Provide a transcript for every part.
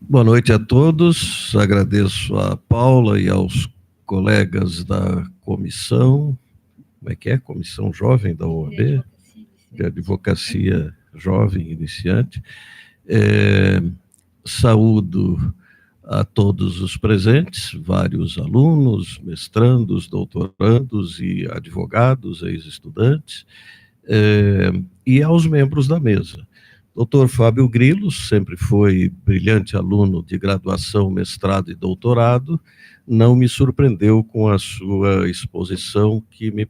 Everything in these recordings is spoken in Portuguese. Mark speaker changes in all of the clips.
Speaker 1: Boa noite a todos. Agradeço a Paula e aos colegas da comissão, como é que é? Comissão Jovem da OAB, de Advocacia Jovem Iniciante. Saúdo a todos os presentes, vários alunos, mestrandos, doutorandos e advogados, ex-estudantes, e aos membros da mesa. Dr. Fábio Grilos sempre foi brilhante aluno de graduação, mestrado e doutorado, não me surpreendeu com a sua exposição, que me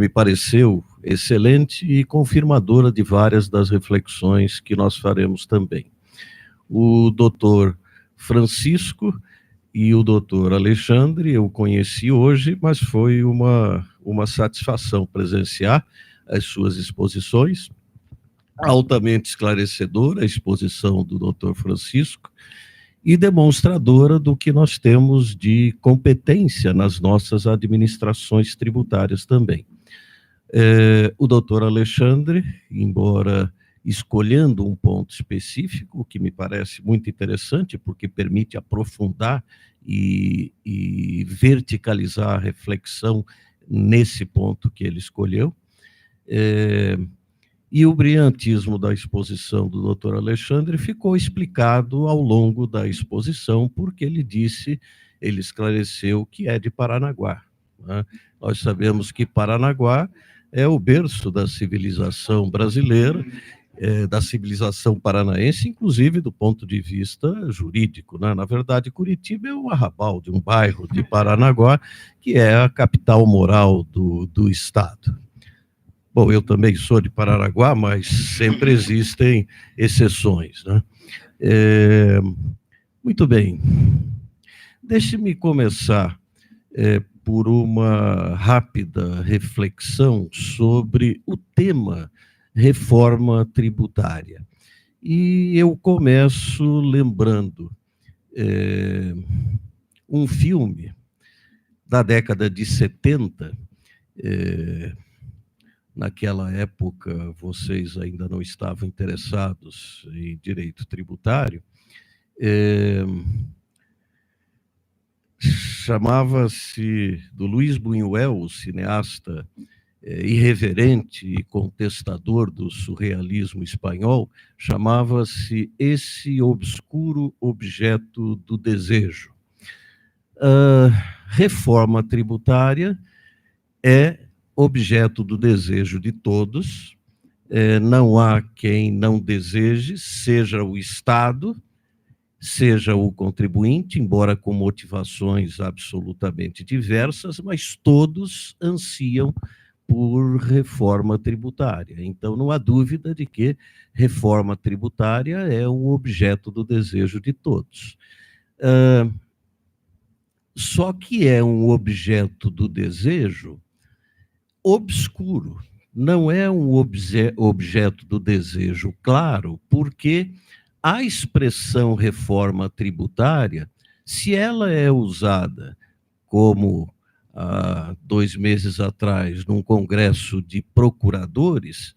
Speaker 1: pareceu excelente e confirmadora de várias das reflexões que nós faremos também. O doutor Francisco e o doutor Alexandre eu conheci hoje, mas foi uma satisfação presenciar as suas exposições, altamente esclarecedora a exposição do doutor Francisco e demonstradora do que nós temos de competência nas nossas administrações tributárias também. O doutor Alexandre, embora escolhendo um ponto específico, que me parece muito interessante, porque permite aprofundar e verticalizar a reflexão nesse ponto que ele escolheu, e o brilhantismo da exposição do Dr. Alexandre ficou explicado ao longo da exposição, porque ele esclareceu que é de Paranaguá, né? Nós sabemos que Paranaguá é o berço da civilização brasileira, da civilização paranaense, inclusive do ponto de vista jurídico, né? Na verdade, Curitiba é um arrabal de um bairro de Paranaguá, que é a capital moral do estado. Bom, eu também sou de Paranaguá, mas sempre existem exceções, né? Muito bem. Deixe-me começar por uma rápida reflexão sobre o tema reforma tributária. E eu começo lembrando um filme da década de 70, naquela época, vocês ainda não estavam interessados em direito tributário, chamava-se, do Luiz Buñuel, o cineasta irreverente e contestador do surrealismo espanhol, chamava-se Esse Obscuro Objeto do Desejo. A reforma tributária é objeto do desejo de todos, não há quem não deseje, seja o Estado, seja o contribuinte, embora com motivações absolutamente diversas, mas todos ansiam por reforma tributária. Então, não há dúvida de que reforma tributária é um objeto do desejo de todos. Só que é um objeto do desejo obscuro, não é um objeto do desejo claro, porque a expressão reforma tributária, se ela é usada como há 2 meses atrás, num congresso de procuradores,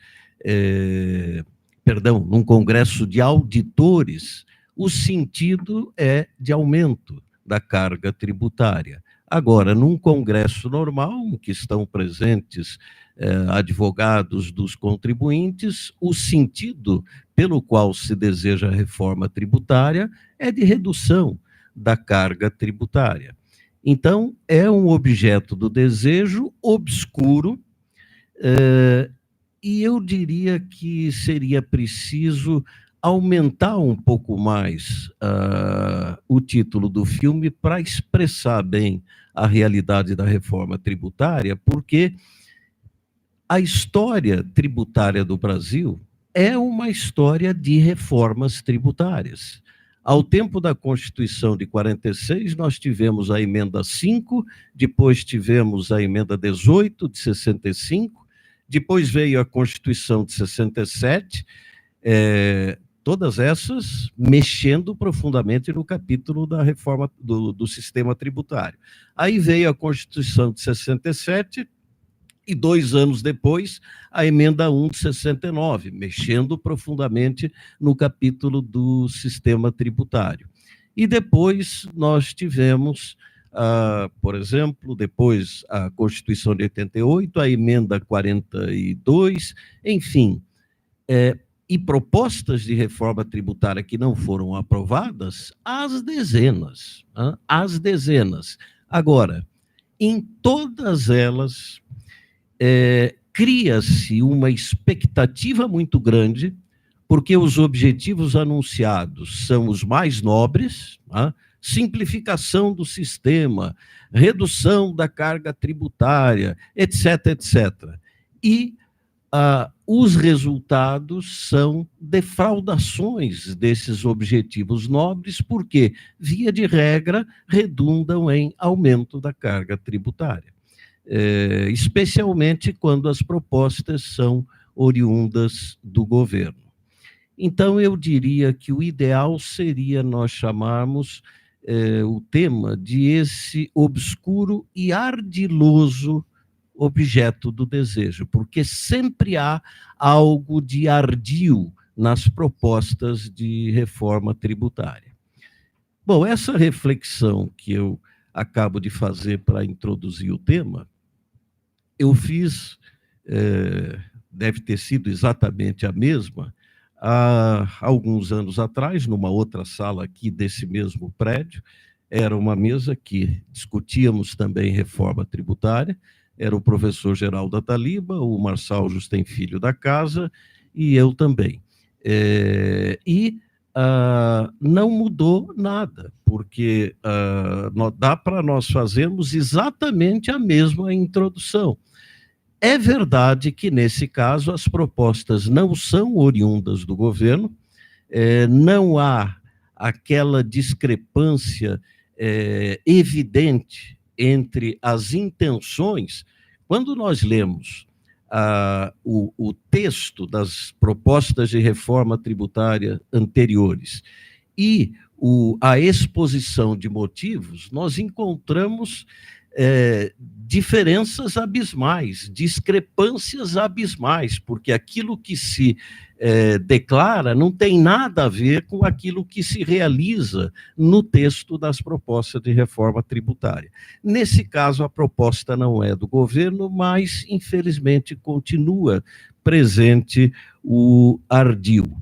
Speaker 1: num congresso de auditores, o sentido é de aumento da carga tributária. Agora, num congresso normal, em que estão presentes advogados dos contribuintes, o sentido pelo qual se deseja a reforma tributária é de redução da carga tributária. Então, é um objeto do desejo obscuro, e eu diria que seria preciso aumentar um pouco mais o título do filme para expressar bem a realidade da reforma tributária, porque a história tributária do Brasil é uma história de reformas tributárias. Ao tempo da Constituição de 46, nós tivemos a emenda 5, depois tivemos a emenda 18 de 65, depois veio a Constituição de 67, todas essas mexendo profundamente no capítulo da reforma do sistema tributário. Aí veio a Constituição de 67, E 2 anos depois, a emenda 1 de 69, mexendo profundamente no capítulo do sistema tributário. E depois nós tivemos, por exemplo, depois a Constituição de 88, a emenda 42, enfim, e propostas de reforma tributária que não foram aprovadas, às dezenas, às dezenas. Agora, em todas elas, cria-se uma expectativa muito grande, porque os objetivos anunciados são os mais nobres, simplificação do sistema, redução da carga tributária, etc., etc. E os resultados são defraudações desses objetivos nobres, porque, via de regra, redundam em aumento da carga tributária. Especialmente quando as propostas são oriundas do governo. Então, eu diria que o ideal seria nós chamarmos o tema de esse obscuro e ardiloso objeto do desejo, porque sempre há algo de ardil nas propostas de reforma tributária. Bom, essa reflexão que eu acabo de fazer para introduzir o tema, eu fiz, deve ter sido exatamente a mesma, há alguns anos atrás, numa outra sala aqui desse mesmo prédio. Era uma mesa que discutíamos também reforma tributária, era o professor Geraldo Ataliba, o Marçal Justem Filho da casa, e eu também. Não mudou nada, porque dá para nós fazermos exatamente a mesma introdução. É verdade que, nesse caso, as propostas não são oriundas do governo, não há aquela discrepância evidente entre as intenções. Quando nós lemos o texto das propostas de reforma tributária anteriores e a exposição de motivos, nós encontramos diferenças abismais, discrepâncias abismais, porque aquilo que se declara não tem nada a ver com aquilo que se realiza no texto das propostas de reforma tributária. Nesse caso, a proposta não é do governo, mas, infelizmente, continua presente o ardil.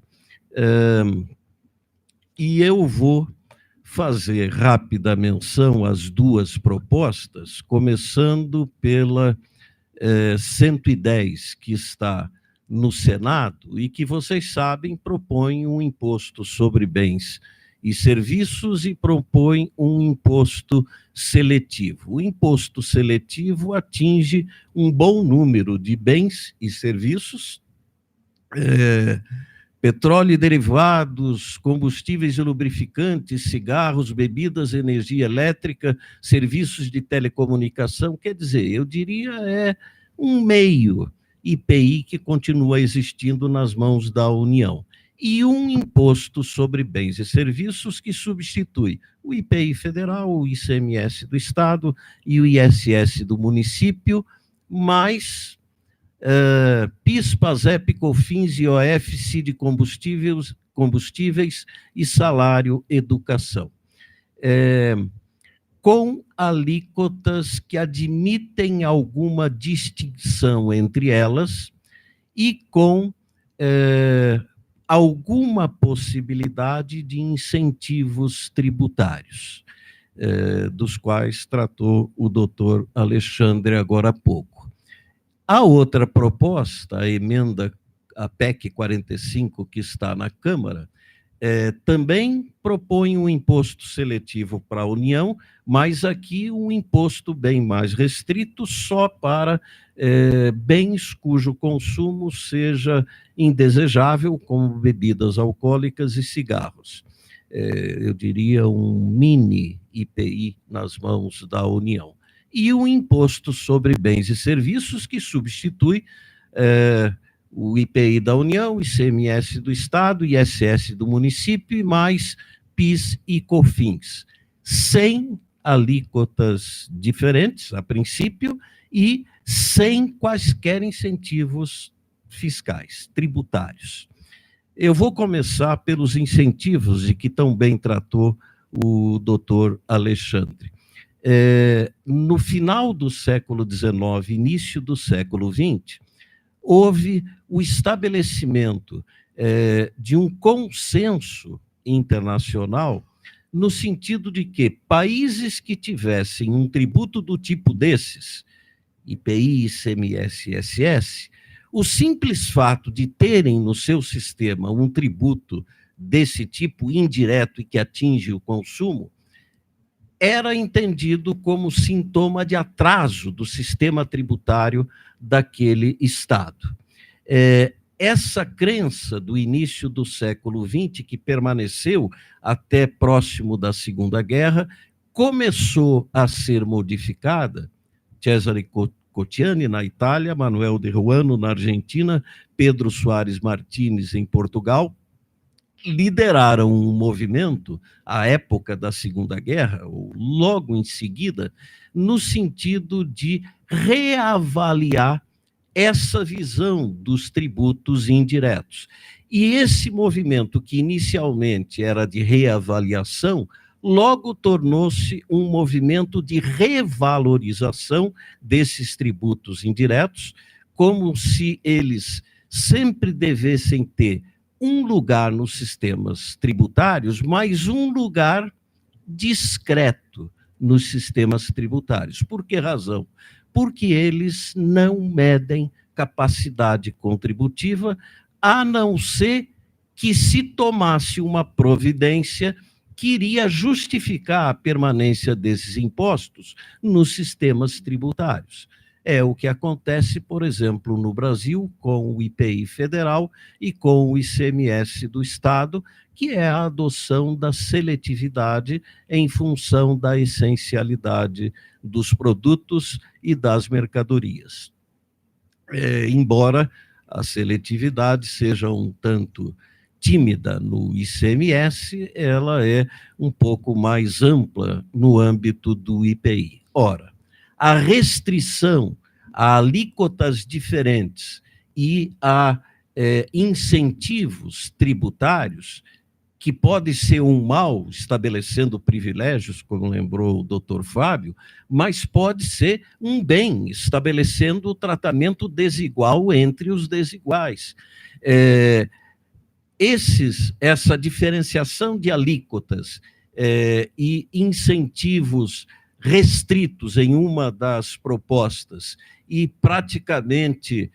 Speaker 1: E eu vou fazer rápida menção às duas propostas, começando pela 110, que está no Senado, e que, vocês sabem, propõe um imposto sobre bens e serviços e propõe um imposto seletivo. O imposto seletivo atinge um bom número de bens e serviços, petróleo e derivados, combustíveis e lubrificantes, cigarros, bebidas, energia elétrica, serviços de telecomunicação. Quer dizer, eu diria um meio IPI que continua existindo nas mãos da União. E um imposto sobre bens e serviços que substitui o IPI federal, o ICMS do Estado e o ISS do município, mais PIS, PASEP, COFINS, IOF, CID combustíveis e salário educação. Com alíquotas que admitem alguma distinção entre elas e com alguma possibilidade de incentivos tributários, dos quais tratou o doutor Alexandre agora há pouco. A outra proposta, a PEC 45, que está na Câmara, também propõe um imposto seletivo para a União, mas aqui um imposto bem mais restrito, só para bens cujo consumo seja indesejável, como bebidas alcoólicas e cigarros. Eu diria um mini IPI nas mãos da União. E um imposto sobre bens e serviços que substitui o IPI da União, ICMS do Estado, ISS do município, mais PIS e COFINS, sem alíquotas diferentes, a princípio, e sem quaisquer incentivos fiscais, tributários. Eu vou começar pelos incentivos de que tão bem tratou o doutor Alexandre. No final do século XIX, início do século XX, houve o estabelecimento de um consenso internacional no sentido de que países que tivessem um tributo do tipo desses, IPI, ICMS, ISS, o simples fato de terem no seu sistema um tributo desse tipo indireto e que atinge o consumo, era entendido como sintoma de atraso do sistema tributário daquele Estado. Essa crença do início do século XX, que permaneceu até próximo da Segunda Guerra, começou a ser modificada. Cesare Cottiani, na Itália, Manuel de Ruano, na Argentina, Pedro Soares Martins, em Portugal, lideraram um movimento, à época da Segunda Guerra, ou logo em seguida, no sentido de reavaliar essa visão dos tributos indiretos. E esse movimento, que inicialmente era de reavaliação, logo tornou-se um movimento de revalorização desses tributos indiretos, como se eles sempre devessem ter um lugar nos sistemas tributários, mas um lugar discreto nos sistemas tributários. Por que razão? Porque eles não medem capacidade contributiva, a não ser que se tomasse uma providência que iria justificar a permanência desses impostos nos sistemas tributários. É o que acontece, por exemplo, no Brasil, com o IPI federal e com o ICMS do Estado, que é a adoção da seletividade em função da essencialidade dos produtos e das mercadorias. Embora a seletividade seja um tanto tímida no ICMS, ela é um pouco mais ampla no âmbito do IPI. Ora, a restrição a alíquotas diferentes e a incentivos tributários, que pode ser um mal, estabelecendo privilégios, como lembrou o doutor Fábio, mas pode ser um bem, estabelecendo o tratamento desigual entre os desiguais. Essa diferenciação de alíquotas e incentivos restritos em uma das propostas e praticamente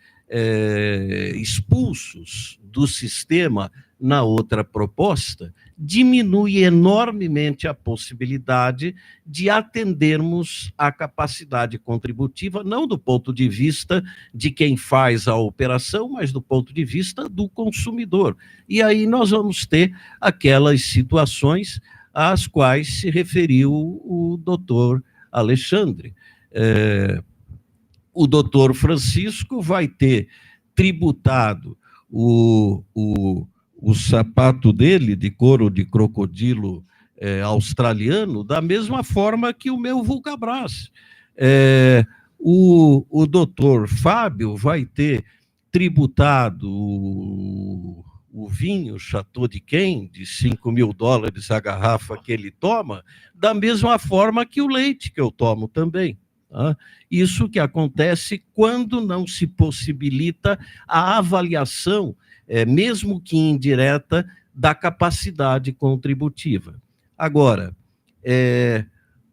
Speaker 1: expulsos do sistema na outra proposta, diminui enormemente a possibilidade de atendermos à capacidade contributiva, não do ponto de vista de quem faz a operação, mas do ponto de vista do consumidor. E aí nós vamos ter aquelas situações às quais se referiu o doutor Alexandre. O doutor Francisco vai ter tributado o sapato dele, de couro de crocodilo australiano, da mesma forma que o meu Vulcabras. O doutor Fábio vai ter tributado o vinho Chateau de Quem, de $5.000 a garrafa que ele toma, da mesma forma que o leite que eu tomo também. Tá? Isso que acontece quando não se possibilita a avaliação, mesmo que indireta, da capacidade contributiva. Agora,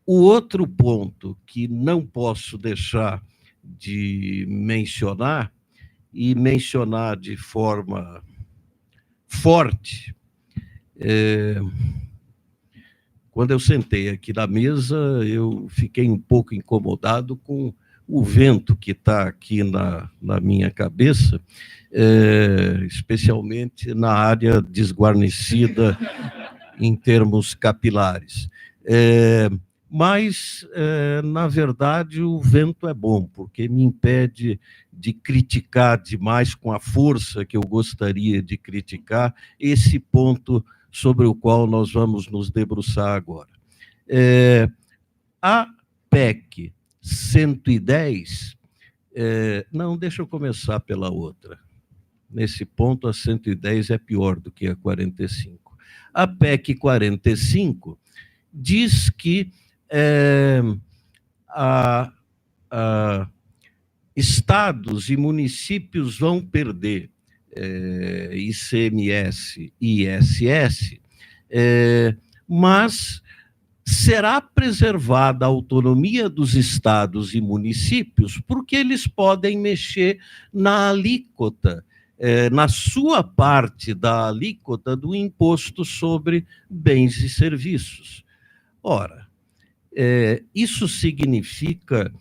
Speaker 1: o outro ponto que não posso deixar de mencionar, e mencionar de forma forte, quando eu sentei aqui na mesa, eu fiquei um pouco incomodado com o vento que está aqui na minha cabeça, especialmente na área desguarnecida em termos capilares. Mas, na verdade, o vento é bom, porque me impede de criticar demais com a força que eu gostaria de criticar esse ponto sobre o qual nós vamos nos debruçar agora. A PEC 110 Não, deixa eu começar pela outra. Nesse ponto, a 110 é pior do que a 45. A PEC 45 diz que estados e municípios vão perder ICMS e ISS, mas será preservada a autonomia dos estados e municípios, porque eles podem mexer na alíquota, na sua parte da alíquota do imposto sobre bens e serviços. Ora, isso significa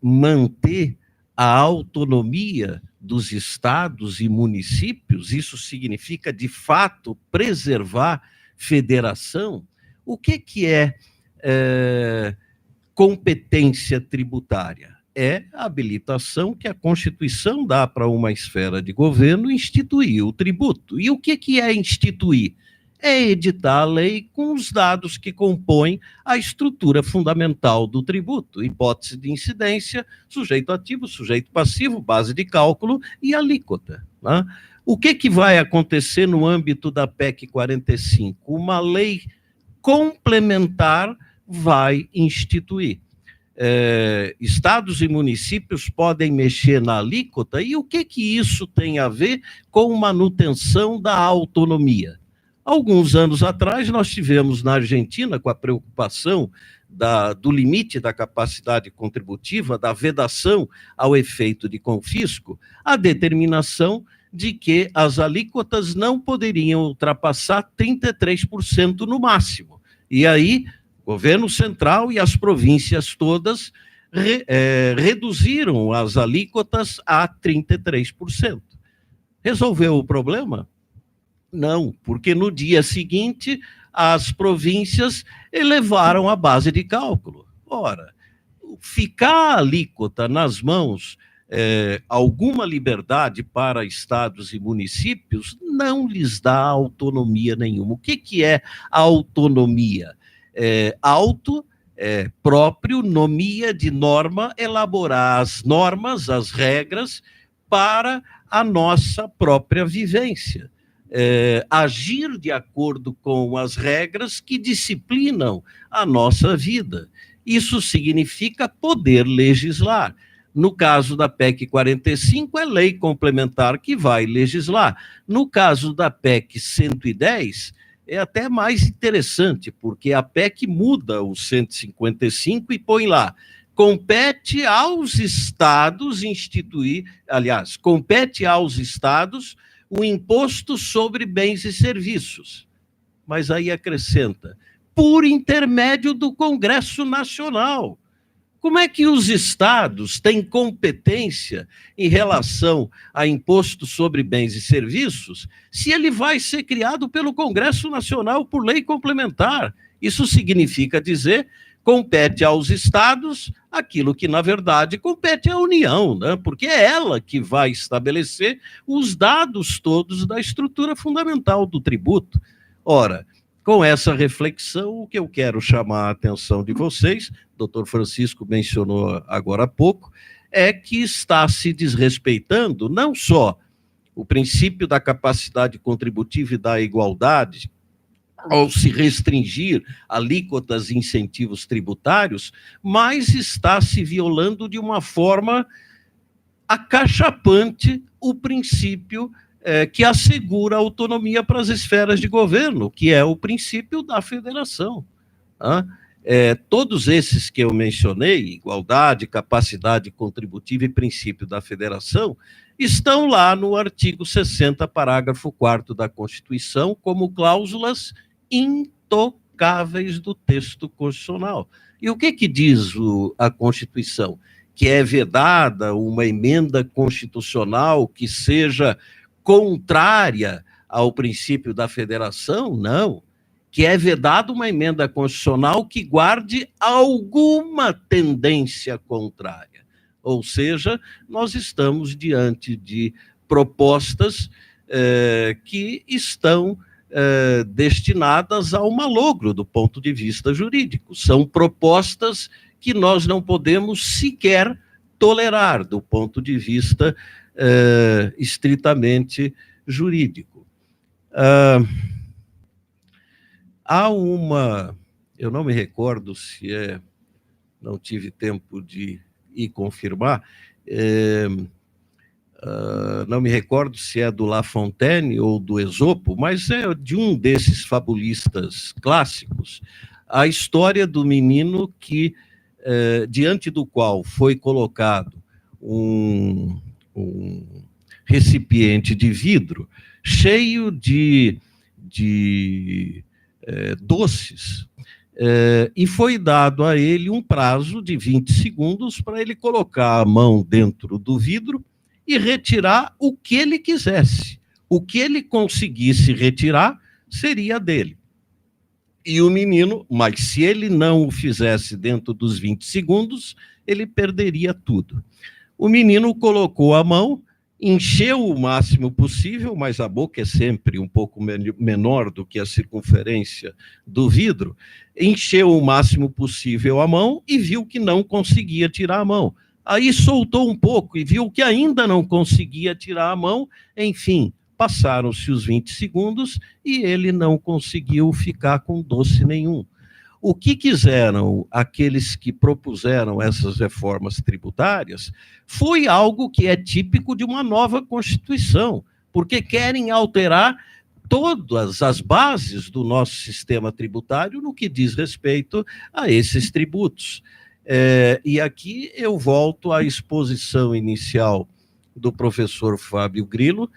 Speaker 1: manter a autonomia dos estados e municípios? Isso significa, de fato, preservar federação? O que é competência tributária? É a habilitação que a Constituição dá para uma esfera de governo instituir o tributo. E o que é instituir? É editar a lei com os dados que compõem a estrutura fundamental do tributo: hipótese de incidência, sujeito ativo, sujeito passivo, base de cálculo e alíquota, né? O que vai acontecer no âmbito da PEC 45? Uma lei complementar vai instituir. Estados e municípios podem mexer na alíquota, e o que isso tem a ver com manutenção da autonomia? Alguns anos atrás, nós tivemos na Argentina, com a preocupação do limite da capacidade contributiva, da vedação ao efeito de confisco, a determinação de que as alíquotas não poderiam ultrapassar 33% no máximo. E aí, o governo central e as províncias todas reduziram as alíquotas a 33%. Resolveu o problema? Não, porque no dia seguinte as províncias elevaram a base de cálculo. Ora, ficar a alíquota nas mãos, alguma liberdade para estados e municípios, não lhes dá autonomia nenhuma. O que é autonomia? Próprio, nomia de norma, elaborar as normas, as regras para a nossa própria vivência. Agir de acordo com as regras que disciplinam a nossa vida. Isso significa poder legislar. No caso da PEC 45, é lei complementar que vai legislar. No caso da PEC 110, é até mais interessante, porque a PEC muda o 155 e põe lá: compete aos estados compete aos estados o imposto sobre bens e serviços. Mas aí acrescenta: por intermédio do Congresso Nacional. Como é que os estados têm competência em relação a imposto sobre bens e serviços se ele vai ser criado pelo Congresso Nacional por lei complementar? Isso significa dizer: compete aos estados aquilo que, na verdade, compete à União, né? Porque é ela que vai estabelecer os dados todos da estrutura fundamental do tributo. Ora, com essa reflexão, o que eu quero chamar a atenção de vocês, o doutor Francisco mencionou agora há pouco, é que está se desrespeitando não só o princípio da capacidade contributiva e da igualdade, ao se restringir alíquotas e incentivos tributários, mas está se violando de uma forma acachapante o princípio que assegura autonomia para as esferas de governo, que é o princípio da federação. Todos esses que eu mencionei, igualdade, capacidade contributiva e princípio da federação, estão lá no artigo 60, parágrafo 4º da Constituição, como cláusulas intocáveis do texto constitucional. E o que diz a Constituição? Que é vedada uma emenda constitucional que seja contrária ao princípio da federação? Não. Que é vedada uma emenda constitucional que guarde alguma tendência contrária. Ou seja, nós estamos diante de propostas que estão destinadas ao malogro do ponto de vista jurídico. São propostas que nós não podemos sequer tolerar, do ponto de vista estritamente jurídico. Há uma... Eu não me recordo se não tive tempo de ir confirmar, não me recordo se é do La Fontaine ou do Esopo, mas é de um desses fabulistas clássicos, a história do menino que, diante do qual foi colocado um recipiente de vidro cheio de doces, e foi dado a ele um prazo de 20 segundos para ele colocar a mão dentro do vidro e retirar o que ele quisesse. O que ele conseguisse retirar seria dele. E o menino, mas se ele não o fizesse dentro dos 20 segundos, ele perderia tudo. O menino colocou a mão, encheu o máximo possível, mas a boca é sempre um pouco menor do que a circunferência do vidro, encheu o máximo possível a mão e viu que não conseguia tirar a mão. Aí soltou um pouco e viu que ainda não conseguia tirar a mão, enfim, passaram-se os 20 segundos e ele não conseguiu ficar com doce nenhum. O que quiseram aqueles que propuseram essas reformas tributárias foi algo que é típico de uma nova Constituição, porque querem alterar todas as bases do nosso sistema tributário no que diz respeito a esses tributos. E aqui eu volto à exposição inicial do professor Fábio Grillo,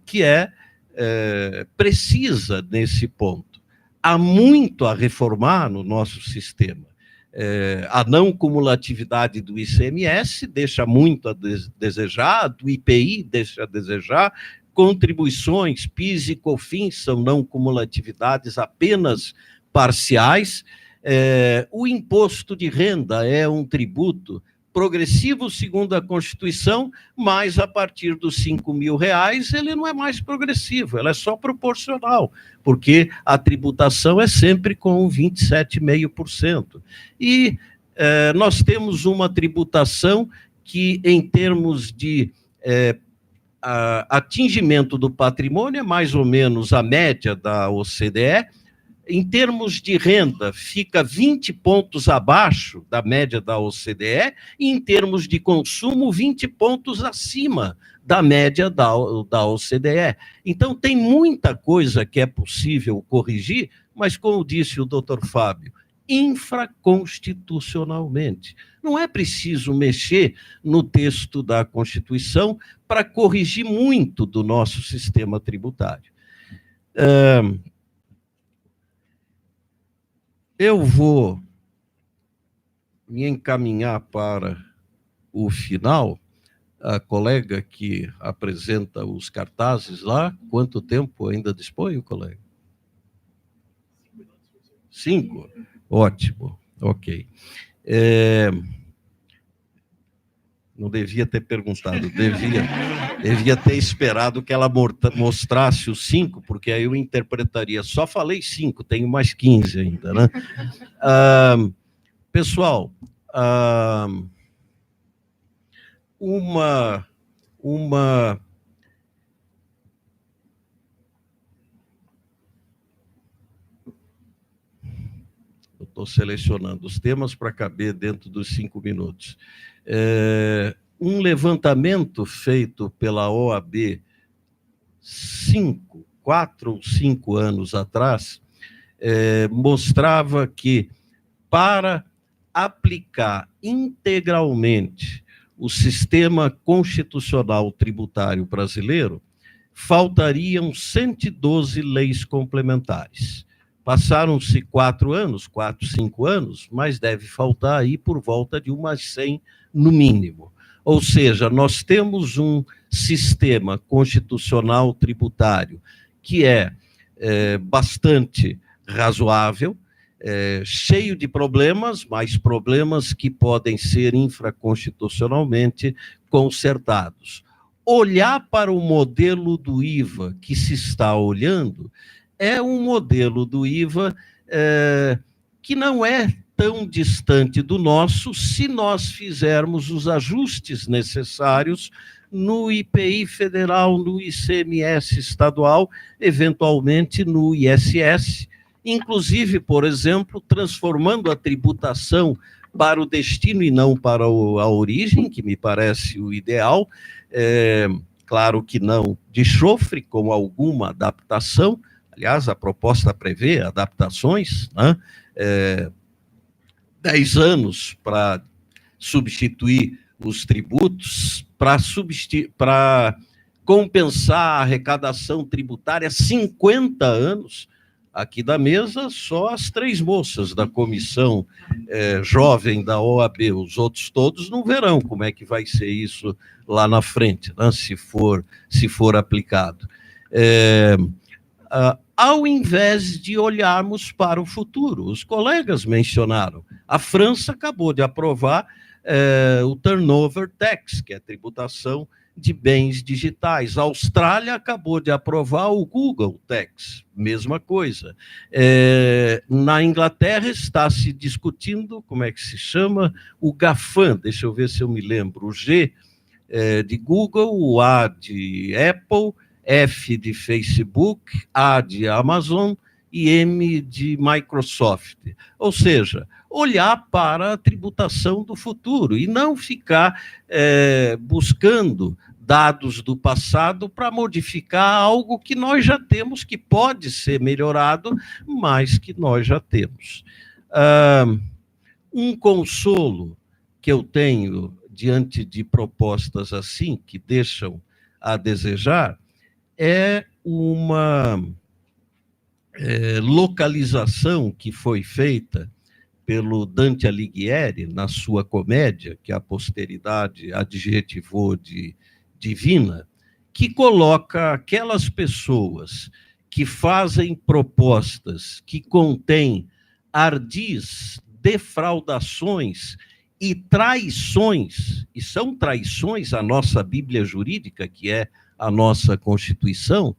Speaker 1: que precisa nesse ponto. Há muito a reformar no nosso sistema. A não cumulatividade do ICMS deixa muito a desejar, do IPI deixa a desejar, contribuições, PIS e COFINS são não cumulatividades apenas parciais. O imposto de renda é um tributo progressivo, segundo a Constituição, mas a partir dos R$5.000 ele não é mais progressivo, ele é só proporcional, porque a tributação é sempre com 27,5%. E nós temos uma tributação que, em termos de atingimento do patrimônio, é mais ou menos a média da OCDE. Em termos de renda, fica 20 pontos abaixo da média da OCDE, e em termos de consumo, 20 pontos acima da média da OCDE. Então, tem muita coisa que é possível corrigir, mas, como disse o doutor Fábio, infraconstitucionalmente. Não é preciso mexer no texto da Constituição para corrigir muito do nosso sistema tributário. Eu vou me encaminhar para o final. A colega que apresenta os cartazes lá, quanto tempo ainda dispõe, colega? 5? Ótimo, ok. Não devia ter perguntado, devia ter esperado que ela mostrasse os 5, porque aí eu interpretaria. Só falei 5, tenho mais 15 ainda, né? Pessoal, eu estou selecionando os temas para caber dentro dos 5 minutos. Um levantamento feito pela OAB 4 ou 5 anos atrás mostrava que, para aplicar integralmente o sistema constitucional tributário brasileiro, faltariam 112 leis complementares. Passaram-se 4 anos, 4, 5 anos, mas deve faltar aí por volta de umas 100 no mínimo. Ou seja, nós temos um sistema constitucional tributário que é bastante razoável, cheio de problemas, mas problemas que podem ser infraconstitucionalmente consertados. Olhar para o modelo do IVA que se está olhando é um modelo do IVA que não é tão distante do nosso se nós fizermos os ajustes necessários no IPI federal, no ICMS estadual, eventualmente no ISS, inclusive, por exemplo, transformando a tributação para o destino e não para a origem, que me parece o ideal, claro que não de chofre, com alguma adaptação. Aliás, a proposta prevê adaptações, né? 10 anos para substituir os tributos, para compensar a arrecadação tributária, 50 anos. Aqui da mesa, só as 3 moças da comissão jovem da OAB, os outros todos não verão como é que vai ser isso lá na frente, né, se for aplicado. Ao invés de olharmos para o futuro, os colegas mencionaram, a França acabou de aprovar o Turnover Tax, que é a tributação de bens digitais. A Austrália acabou de aprovar o Google Tax, mesma coisa. Na Inglaterra está se discutindo, como é que se chama? O GAFAM, deixa eu ver se eu me lembro, o G de Google, o A de Apple, F de Facebook, A de Amazon e M de Microsoft. Ou seja, olhar para a tributação do futuro e não ficar buscando dados do passado para modificar algo que nós já temos, que pode ser melhorado, mas que nós já temos. Um consolo que eu tenho diante de propostas assim, que deixam a desejar, é uma localização que foi feita pelo Dante Alighieri na sua comédia, que a posteridade adjetivou de divina, que coloca aquelas pessoas que fazem propostas que contêm ardis, defraudações e traições, e são traições à nossa Bíblia jurídica, que é a nossa Constituição.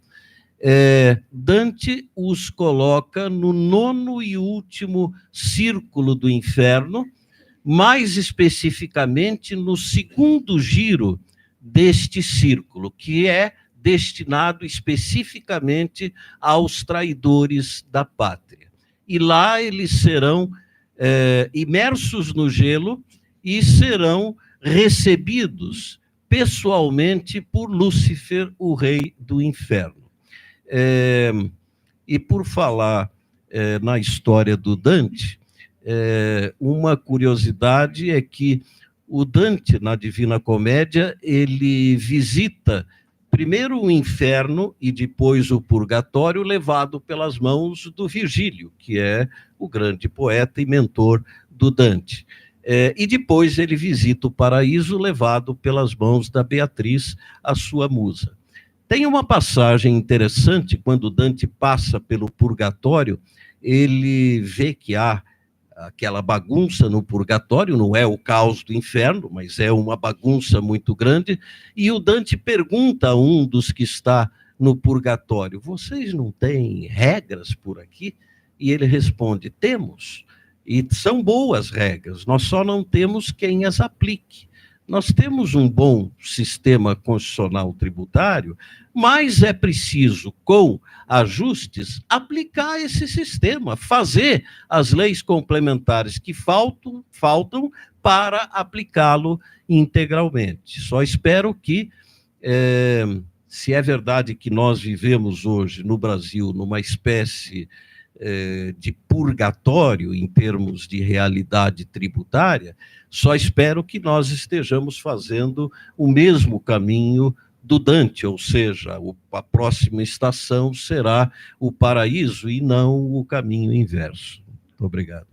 Speaker 1: Dante os coloca no 9º e último círculo do inferno, mais especificamente no 2º giro deste círculo, que é destinado especificamente aos traidores da pátria. E lá eles serão imersos no gelo e serão recebidos pessoalmente por Lúcifer, o rei do inferno. E por falar na história do Dante, uma curiosidade é que o Dante, na Divina Comédia, ele visita primeiro o inferno e depois o purgatório, levado pelas mãos do Virgílio, que é o grande poeta e mentor do Dante. E depois ele visita o paraíso, levado pelas mãos da Beatriz, a sua musa. Tem uma passagem interessante, quando Dante passa pelo purgatório, ele vê que há aquela bagunça no purgatório, não é o caos do inferno, mas é uma bagunça muito grande, e o Dante pergunta a um dos que está no purgatório: vocês não têm regras por aqui? E ele responde: temos, e são boas regras, nós só não temos quem as aplique. Nós temos um bom sistema constitucional tributário, mas é preciso, com ajustes, aplicar esse sistema, fazer as leis complementares que faltam para aplicá-lo integralmente. Só espero que, se é verdade que nós vivemos hoje no Brasil numa espécie de purgatório em termos de realidade tributária, só espero que nós estejamos fazendo o mesmo caminho do Dante, ou seja, a próxima estação será o paraíso e não o caminho inverso. Muito obrigado.